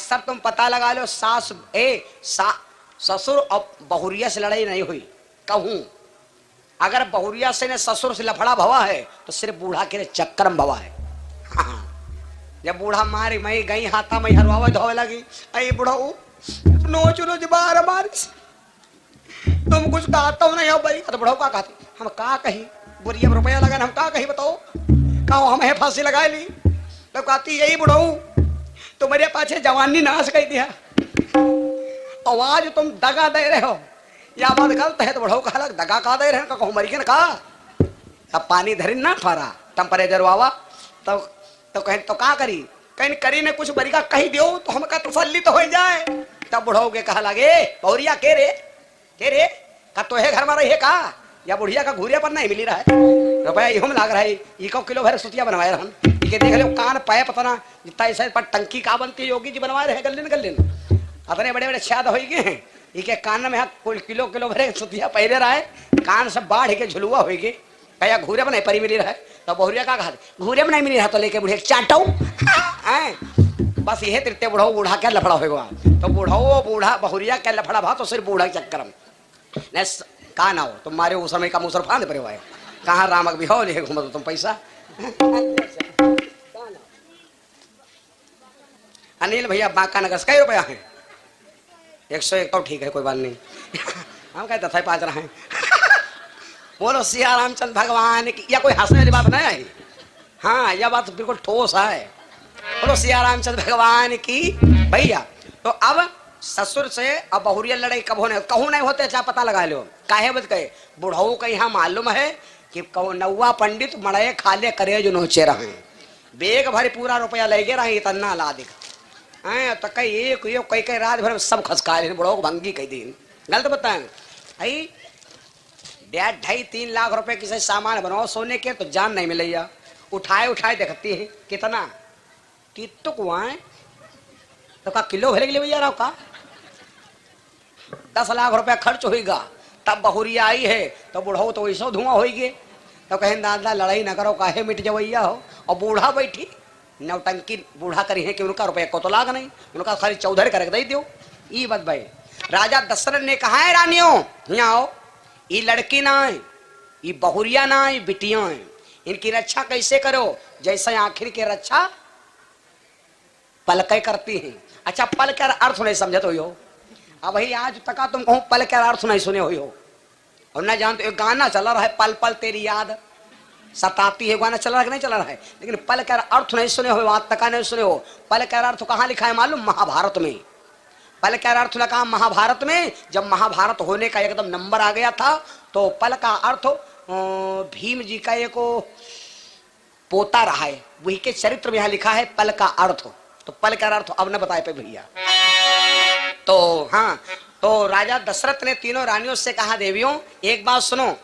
सब तुम पता लगा लो, ससुर और बहुरिया से लड़ाई नहीं हुई। कहूं अगर बहुरिया से ने ससुर से लफड़ा भवा है तो सिर्फ बूढ़ा के चक्कर में भवा है। हाँ। जब बूढ़ा मारी मई गई हाथा मई हरवावा धोवे लगी, अरे बुढ़ाऊ नोच नोच बार हमारी तुम कुछ कहता हो नहीं हो भाई। तो बुढ़ाऊ का कहते हम का कही, बुरिया में रुपया लगा हम का कही बताओ, कहो हम है फांसी लगा ली। तो कहती यही बुढ़ाऊ तो मेरे पाछे जवानी नाश कर दिया, आवाज तुम दगा दे रहे हो, या बात गलत है। तो बुढ़ाऊ कहा दगा का दे रहे हैं, कहो मरी के ना अब पानी धरी ना फारा टेम्परेचर वावा। तो कहीं तो का करी, कहीं करी ने कुछ बरिका कही दियो तो हमका तसल्ली तो हो जाए। तब बुढ़ाऊ के कहा लगे बहुरिया के रे का तो है घर में रही है का, या बुढ़िया का घूरिया पर नहीं मिली रहा है रुपया यूं लाग रहा है। 1 किलो भर सुतिया बनवाए रहन, ये देख लो कान पाए पता ना जितना ऐसा पर टंकी का बनती है, योगी जी बनवाए रहे गल्लिन अपने बड़े बड़े छाद हो गए। इके कान में कुल किलो भरे सुतिया पहले रहा है, कान सब बाढ़ के झुलुआ हो गए, कया घूरे में नहीं परी मिली रहा है। तो बहुरिया का कहा घूरे में नहीं मिली रहा तो लेके बुढ़िया चाटऊ बस यही तृतीय बुढ़ाऊ बूढ़ा क्या लफड़ा होगा। तो बुढ़ाऊ बूढ़ा बहुरिया क्या लफड़ा भा तो सिर्फ बूढ़ा चक्कर में कहा ना हो तुम्हारे उस समय का मुसर फांद परे हुआ है, कहाँ रामक भी हो ले घूमो तुम पैसा। अनिल भैया बांका नगर कई रुपया है, 101 तो ठीक है कोई बात नहीं हम कहते थे 5 रहे हैं बोलो सिया रामचंद्र भगवान की, या कोई हंसने वाली बात नहीं है। हाँ यह बात बिल्कुल ठोस है, बोलो सिया रामचंद्र भगवान की। भैया तो अब ससुर से अब बहुरिया लड़ाई कब होने कहूँ नहीं होते, चाहे पता लगा लो काहे बत गए। बुढ़ऊ का यहाँ मालूम है कि नौवा पंडित मड़े खाले करे जो नोचे रहे, बेग भर पूरा रुपया ले गए रहे इतना ला दिख तो कई कई रात भर सब खसका बुढ़ऊ को भंगी कई दिन गलत बताए भाई। 2.5-3 लाख रुपए किसी सामान बनाओ सोने के तो जान नहीं मिलेगा, उठाए देखती है कितना कितु कुआं तो का किलो भरे के लिए भैया रहा का 10 लाख रुपया खर्च होगा। तब बहुरिया आई है तो बुढ़ाऊ तो वैसा धुआं होगी। तो कहें दादा लड़ाई ना करो काहे मिट जवैया हो, और बूढ़ा बैठी नौटंकी बूढ़ा करी है कि उनका रुपया को तो लाग नहीं, उनका खाली चौधरी करके दे दो। ई बात भाई राजा दशरथ ने कहा है रानियों यहाँ आओ, ये लड़की ना है, ये बहुरिया ना है, बिटियां हैं, इनकी रक्षा कैसे करो जैसे आखिर की रक्षा पलकें करती हैं। अच्छा पल का अर्थ नहीं समझे तो हो, अब भाई आज तक तुम कहूँ पल का अर्थ नहीं सुने हुई हो और ना जानते। एक गाना चला रहा है पल पल तेरी याद सताती है, गाना चला रहा है नहीं चला रहा है, लेकिन पल का अर्थ नहीं सुने हो, आज तक नहीं सुने हो। पल का अर्थ कहाँ लिखा है मालूम, महाभारत में। पल का अर्थ लगा महाभारत में, जब महाभारत होने का एकदम नंबर आ गया था तो पल का अर्थ भीम जी का एक पोता रहा है, वही के चरित्र में यहाँ लिखा है पल का अर्थ। तो पल का अर्थ अब न बताए पे भैया। तो हाँ तो राजा दशरथ ने तीनों रानियों से कहा देवियों एक बात सुनो,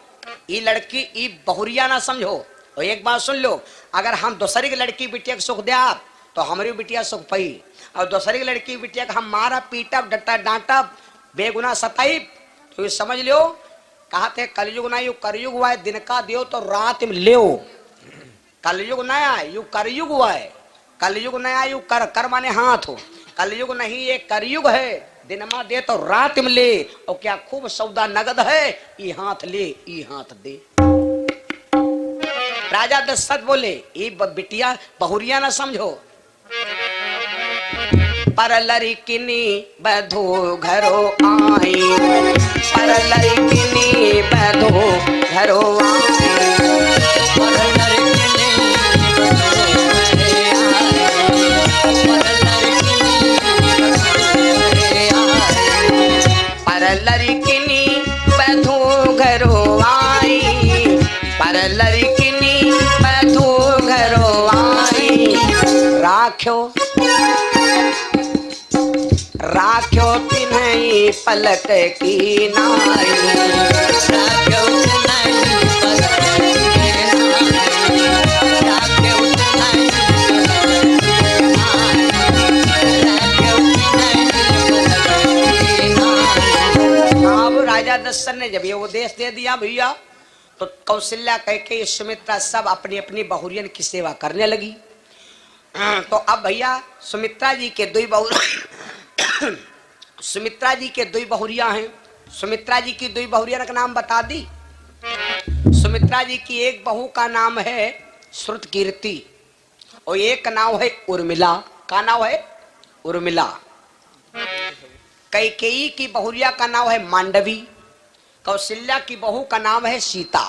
ये लड़की ये बहुरिया ना समझो, और एक बात सुन लो, अगर हम दूसरी की लड़की बिटिया को सुख दे तो हमारी बिटिया सुख पाई, और दूसरी की लड़की बिटिया का हम मारा पीटब डटा डांटब बेगुना सताई तो ये समझ लो कहा थे कलयुग ना यू करयुग हुआ है, दिन का दियो तो रात में ले। कलयुग नया यू करयुग हुआ है, कलयुग नया यू कर माने हाथ हो, कलयुग नहीं ये करयुग है, दिन मा दे तो रात में ले, और क्या खूब सौदा नगद है, ये हाथ ले ये हाथ दे। राजा दशरथ बोले ये बिटिया बहुरिया ना समझो, पर लड़किनी बधो घरो आई, पर लड़किनी बधो घरो आई, पर लड़किनी लड़किनी बधो घरो आई, पर लड़किनी बधो घरो आई, राख्यो राख्यो तिन्हई पलक की नाई, राख्यो तिन्हई पलक की नाई, राख्यो तिन्हई पलक की नाई, राख्यो तिन्हई पलक की नाई। अब राजा दशरथ ने जब ये उपदेश दे दिया भैया तो कौशल्या कैकेयी सुमित्रा सब अपनी अपनी बहुरियन की सेवा करने लगी। तो अब भैया सुमित्रा जी के 2 बहु सुमित्रा जी के दो बहुरिया हैं। सुमित्रा जी की दो बहुरिया का नाम बता दी। सुमित्रा जी की एक बहू का नाम है श्रुतकीर्ति और एक का नाम है उर्मिला। का नाम है उर्मिला। कैकेयी की बहुरिया का नाम है मांडवी। कौशल्या की बहू का नाम है सीता।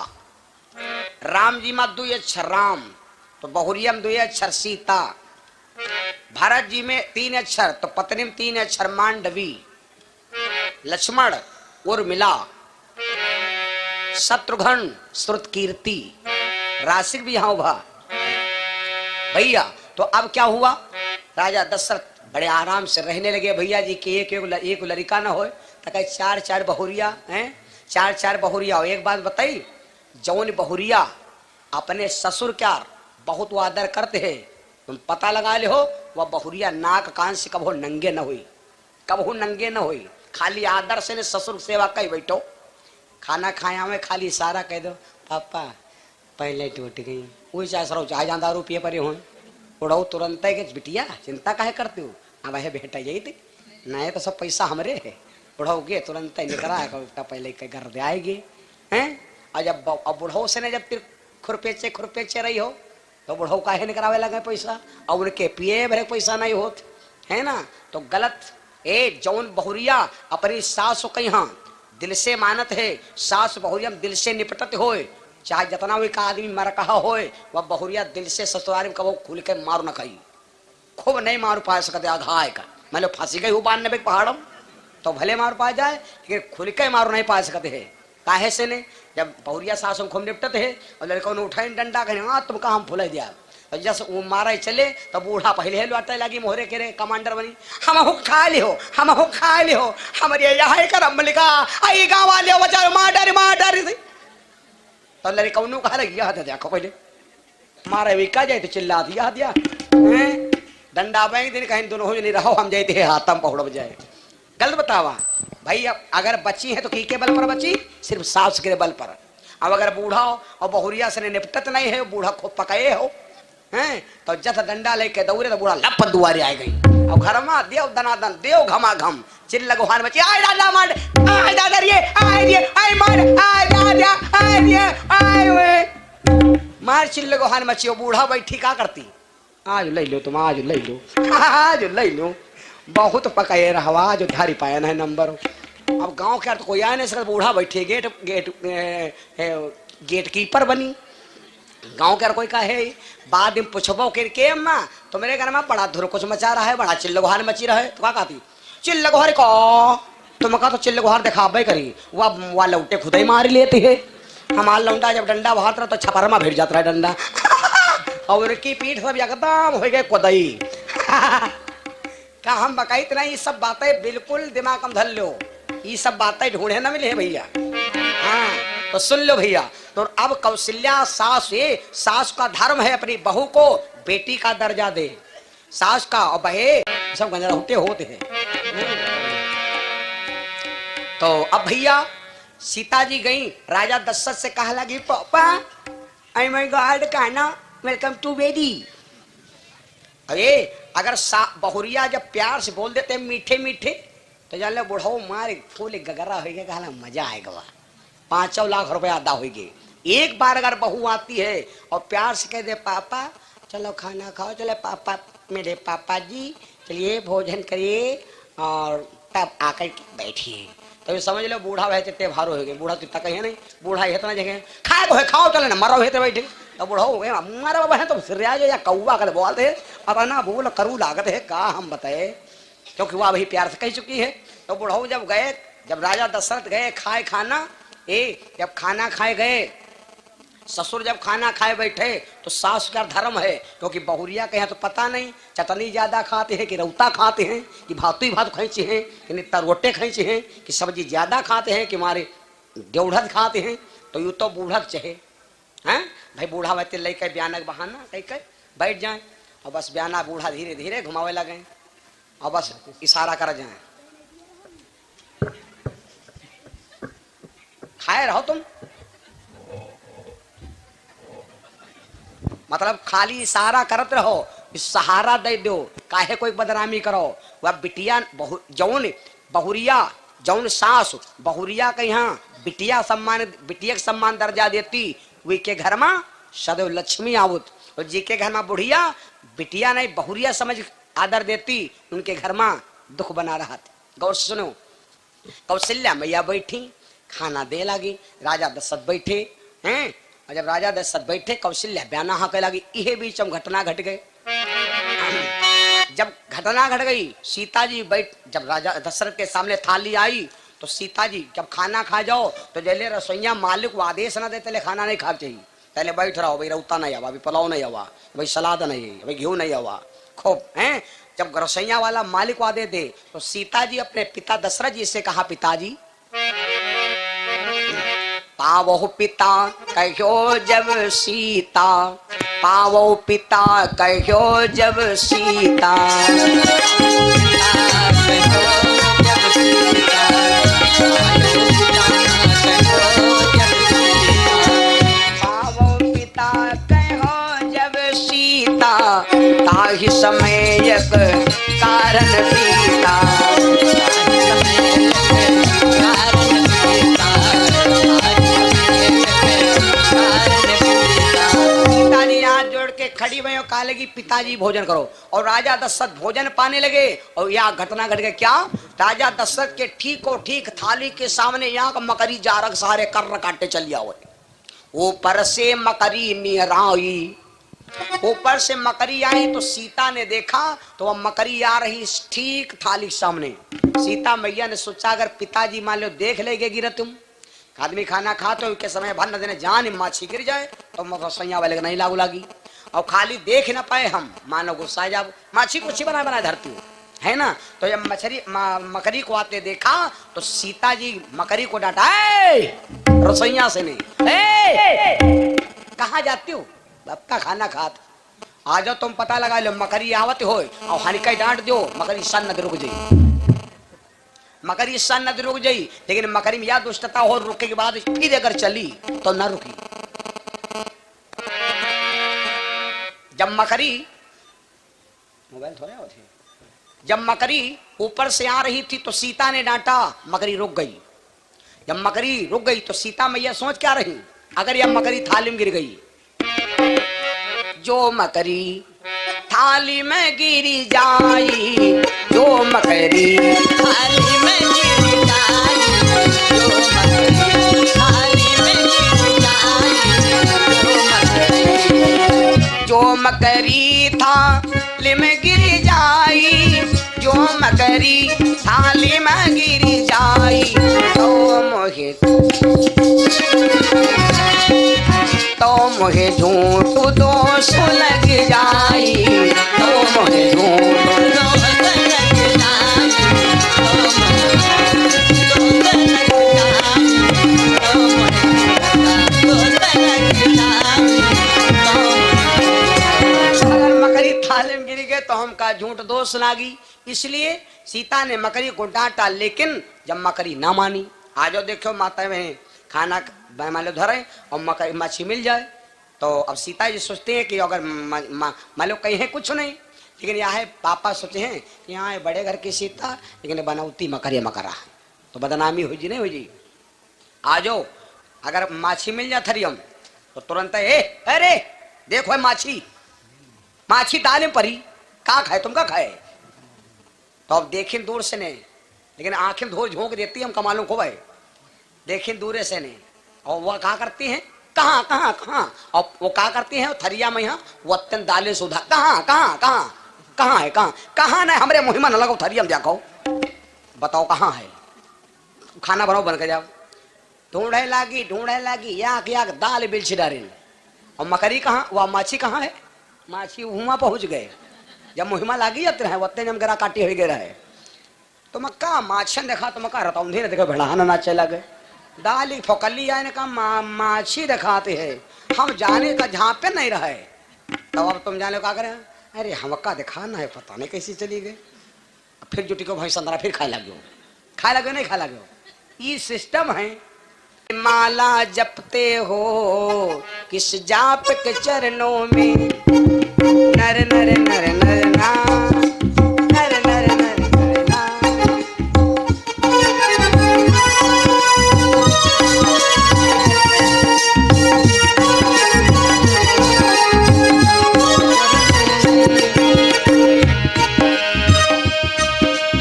राम जी में 2 अक्षर राम तो बहुरिया में 2 अक्षर सीता। भरत जी में 3 अक्षर तो पत्नी में 3 अक्षर मांडवी। लक्ष्मण उर्मिला, शत्रुघ्न श्रुतकीर्ति, राशिक भी यहाँ उभा भैया। तो अब क्या हुआ, राजा दशरथ बड़े आराम से रहने लगे भैया जी के एक लड़का ना हो तो कहे 4 बहुरिया हैं, 4 बहुरिया। एक बात बताई, जौन बहुरिया अपने ससुर क्या बहुत वो आदर करते हैं, तुम पता लगा ले हो वह बहुरिया नाक कान से कबो नंगे न हुई, कबो नंगे न हुई। खाली आदर से ने ससुर सेवा कही बैठो। खाना खाया में खाली इशारा कह दो पापा पहले टूट गई, वही चाहे सरो चाहे जान दारू पिए परे हो उड़ाऊ तुरंत है कि बिटिया चिंता काहे करते हो। अब है बेटा यही थी नहीं तो सब पैसा हमरे है, बुढ़ाओगे तुरंत निकला पहले घर दे आएगी हैं। और जब बुढ़ाओ से ने जब फिर खुरपेचे रही हो तो बुढ़ाओ काहे निकरावे लगे पैसा, और उनके पिए भरे पैसा नहीं होत है ना। तो गलत ए जौन बहुरिया अपनी सास को कहीं दिल से मानत है, सास बहुरिया दिल से निपटत होए, चाहे जितना भी का आदमी मर कहा होए वह बहुरिया दिल से ससुराल में कबो खुल के मारू न खाई, खूब नहीं मारू पा सकते आघाय का। मतलब फांसी गई हूँ बांधने पे पहाड़ों तो भले मार पा जाए लेकिन खुल के मारू नहीं पा सकते है। काहे से ने जब बहुरिया सास खूब निपटते है और लड़कों ने उठाई डंडा कहे हाँ तुम कहा हम फुला दिया, तो जस वो मारे चले तो बूढ़ा पहले लौटे लगी मोहरे के रे कमांडर बनी, हम हो खा ले हो, हम हो खा ले हो, हमारे यहाँ कर मलिका आई गाँव वाले हो बचा मार तो लड़कों ने कहा लगी याद देखो पहले मारे विका जाए तो चिल्ला दिया दिया डंडा बैंक दिन कहीं दोनों हो नहीं रहो हम जाते हैं हाथम पहुड़ बजाए। गलत बतावा भाई, अब अगर बच्ची है तो की के बल पर बच्ची, सिर्फ सास के बल पर। अब अगर बूढ़ा हो और बहुरिया से निपटत नहीं है, बूढ़ा खूब पकाए हो हैं तो जथ डंडा लेके दौड़े तो बूढ़ा लप दुआरे आ गई। अब घर में देव दनादन देव घमा घम चिल्ला गुहार मची आय दादा मार आय दादा रे आय मार आय दादा आय वे मार चिल्ला गुहार मची। बूढ़ा बैठी का करती, आज ले लो तुम, आज ले लो, आज ले लो, बहुत पकाए रहा आज धारी पाया ना नंबर। अब गांव के तो कोई आ नहीं सकता, बूढ़ा बैठे गेट गेट गेट कीपर बनी। गांव के कोई का है बाद में पूछबो के अम्मा तो मेरे घर में बड़ा धुर कुछ मचा रहा है, बड़ा चिल्ला गुहार मची रहा है। तो क्या कहती चिल्ला गुहार को तुम कहा तो चिल्ला गुहार दिखाबे करी वह लौटे खुद ही मार लेती है। हमारा लौंडा जब डंडा बहात रहा तो छपर में भिड़ जाता है डंडा और उनकी पीठ सब एकदम हो गए कुदई का हम बकाइत नहीं। ये सब बातें बिल्कुल दिमाग में धर लो, ये सब बातें ढूंढे ना मिले भैया। हाँ तो सुन लो भैया। तो अब कौशल्या सास ये सास का धर्म है अपनी बहू को बेटी का दर्जा दे, सास का और बहे सब गंजराहुटे होते हैं। तो अब भैया सीता जी गई राजा दशरथ से कहा लगी पापा आई माय गॉड कहना वेलकम टू बेडी। अरे अगर बहुरिया जब प्यार से बोल देते मीठे मीठे तो जान लो बुढ़ाओ मारे फूल गगरा हो गया, कहला मजा आएगा, 5 लाख रुपए अदा होगी। एक बार अगर बहू आती है और प्यार से कह दे पापा चलो खाना खाओ, चले पापा मेरे पापा जी चलिए भोजन करिए और तब आकर बैठिए, तो ये समझ लो बूढ़ा वह चित्ते भारो हो गए। बूढ़ा चित्ता कहीं नहीं, बूढ़ा इतना जगह खाए तो खाओ चले ना मरो है तो बैठे तो बूढ़ा हो गए हमारे बाबा है तो सिरिया या कौवा कर बोलते है अब ना भूल करू लागत है का हम बताए, क्योंकि वह वही प्यार से कह चुकी है। तो बूढ़ा जब गए, जब राजा दशरथ गए खाए खाना जब खाना खाए गए, ससुर जब खाना खाए बैठे तो सास का धर्म है, क्योंकि बहुरिया के यहाँ तो पता नहीं चटनी ज्यादा खाते हैं कि रौता खाते हैं कि भातु ही भात खींचे हैं कि नहीं रोटे खींचे हैं कि सब्जी ज्यादा खाते हैं कि हमारे डेढ़ खाते हैं। तो यूँ तो बूढ़क चाहे हैं भाई, बूढ़ा वैसे ले कर बयाना बहाना कह कर बैठ जाए और बस बयाना बूढ़ा धीरे धीरे घुमावे लगे और बस इशारा कर जाए खाए रहो तुम, मतलब खाली इशारा करते रहो। सहारा दे दो, काहे कोई बदनामी करो। वह बिटिया जौन बहुरिया जौन सास बहुरिया के यहाँ बिटिया के सम्मान दर्जा देती, वे के घर में सदैव लक्ष्मी आवत। और जी के घर में बुढ़िया बिटिया नहीं बहुरिया समझ आदर देती, उनके घर में दुख बना रहा था। गौर सुनो, कौशल्या मैया बैठी, खाना दे लगी, राजा दशरथ बैठे हैं। और जब राजा दशरथ बैठे, कौशल्या बयाना हाँके लगी। इहे बीच में घटना घट गए। जब घटना घट गई, सीता जी जब राजा दशरथ के सामने थाली आई, तो सीता जी जब खाना खा जाओ तो जैसे रसोईया मालिक को आदेश ना देते, खाना नहीं खा चाहिए, पहले बैठ रहो, भाई रौता नहीं आवा, अभी पुलाव नहीं आवा, भाई सलाद नहीं, भाई घी नहीं आवा, खूब हैं। जब रसोईया वाला मालिक को आदेश दे, तो सीता जी अपने पिता दशरथ जी से कहा, पिताजी पावो पिता कहो जब सीता, पावो पिता कहो जब सीता, पावो पिता कहो जब सीता, ताहि समय एक कारण पीता, खड़ी भई कहा लगी पिताजी भोजन करो। और राजा दशरथ भोजन पाने लगे। और यह घटना घट गई क्या, राजा दशरथ के ठीक और ठीक थाली के सामने यहाँ का मकरी जारक सारे कर्र काटे चल जाओ। ऊपर से मकरी निहराई, ऊपर से मकरी आई तो सीता ने देखा तो वह मकरी आ रही ठीक थाली सामने। सीता मैया ने सोचा अगर पिताजी मान लो देख लेगे गिरा, तुम आदमी खाना खाते हो के समय भर न देने जान माछी गिर जाए तो सैया वाले नहीं लागू लागी। और खाली देख ना पाए हम, मानो गुस्सा जाओ, माछी कुछ बना धरती हो है ना। तो जब मकरी को आते देखा तो सीता जी मकरी को डांटा, रसोईया से नहीं, कहाँ जाती हो, सबका खाना खात आ जाओ, तुम पता लगा लो मकरी आवत हो और हनिका डांट दो, मकरी सन न रुक जाई, मकरी सन न रुक जाई। लेकिन मकरी में यह दुष्टता हो, रुके के बाद फिर अगर चली तो न रुकी। जब मकरी मोबाइल थोड़े होते, जब मकरी ऊपर से आ रही थी तो सीता ने डांटा, मकरी रुक गई। जब मकरी रुक गई तो सीता मैया सोच क्या रही, अगर यह मकरी थाली में गिर गई, जो मकरी थाली में गिरी जाई, जो मकरी थाली में गिरी जाई, जो मकरी थाली में गिरी जाई, जो मकरी थाली में गिरी जाई, जो मकरी थाली में गिरी जाई, तो मुझे झूठ दोष लग जाई, तो मुझे झूठ दोष लग जाई, अगर मकरी थाले में गिर गए तो हमका झूठ दोष लागी। इसलिए सीता ने मकरी को डांटा, लेकिन जब मकरी ना मानी, आ जाओ देखो माता में खाना मान लो धरे और मकई मच्छी मिल जाए, तो अब सीता जी सोचते हैं कि अगर मान लो कहीं है कुछ नहीं, लेकिन यहाँ पापा सोचे हैं कि यहाँ है बड़े घर की सीता, लेकिन बनौती मकरिया मकरा, तो बदनामी हो जी नहीं हो जी। आ जाओ अगर माछी मिल जाए थरियम तो तुरंत अरे देखो है माछी, माछी दाल में परी, का खाए तुम का खाए, तो अब देखें दूर से नहीं, लेकिन आंखें धो झोंक देती हम कमालूम को भाई, देखें दूर से नहीं। और वह क्या करती हैं, कहाँ कहाँ कहाँ, और वो क्या करती हैं थरिया में, यहाँ वो अत्यंत दाले सुधा, कहाँ कहाँ कहाँ कहाँ है, कहाँ कहाँ नहीं, हमारे मुहिमा न लगाओ थरिया में जाको, बताओ कहाँ है, खाना बनाओ बन के जाओ। ढूंढे लागी याक याक दाल बिल छिडारिन, और मकरी कहाँ, वह माछी कहाँ है, माछी वहाँ पहुँच गए। जब मुहिमा लागी जाते हैं वत्ते जम गरा काटी हो गए रहे, तो मक्का माछन देखा तो मक्का रहता उन्हें देखा भेड़ा ना चला गए, दाली फोकली आए ने कहा माछी दिखाते हैं, हम जाने का जहाँ पे नहीं रहे, तब अब तुम जाने का करें, अरे हमका दिखाना है, पता नहीं कैसी चली गए, फिर जुटी को भाई संतरा फिर खाए लगे नहीं खाए लगे। ये सिस्टम है। माला जपते हो किस जाप के चरणों में, नर नर नर नर ना नर नर नर नर ना।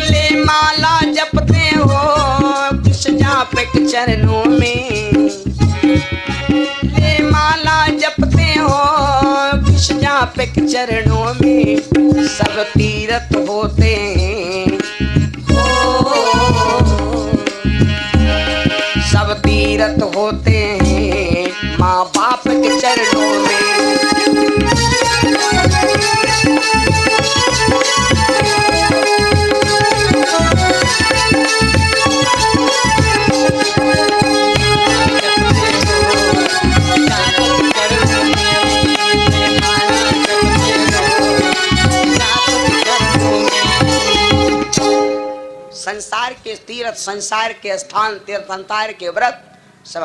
ले माला जपते हो कृष्ण जाप के चरणों में, ले माला जपते हो कृष्ण जाप के चरणों में, सब तीरथ होते हो, सब तीरथ होते हैं माँ बाप के चरणों में। संसार के तीर्थ, संसार के स्थान, तीर्थंकार के व्रत सब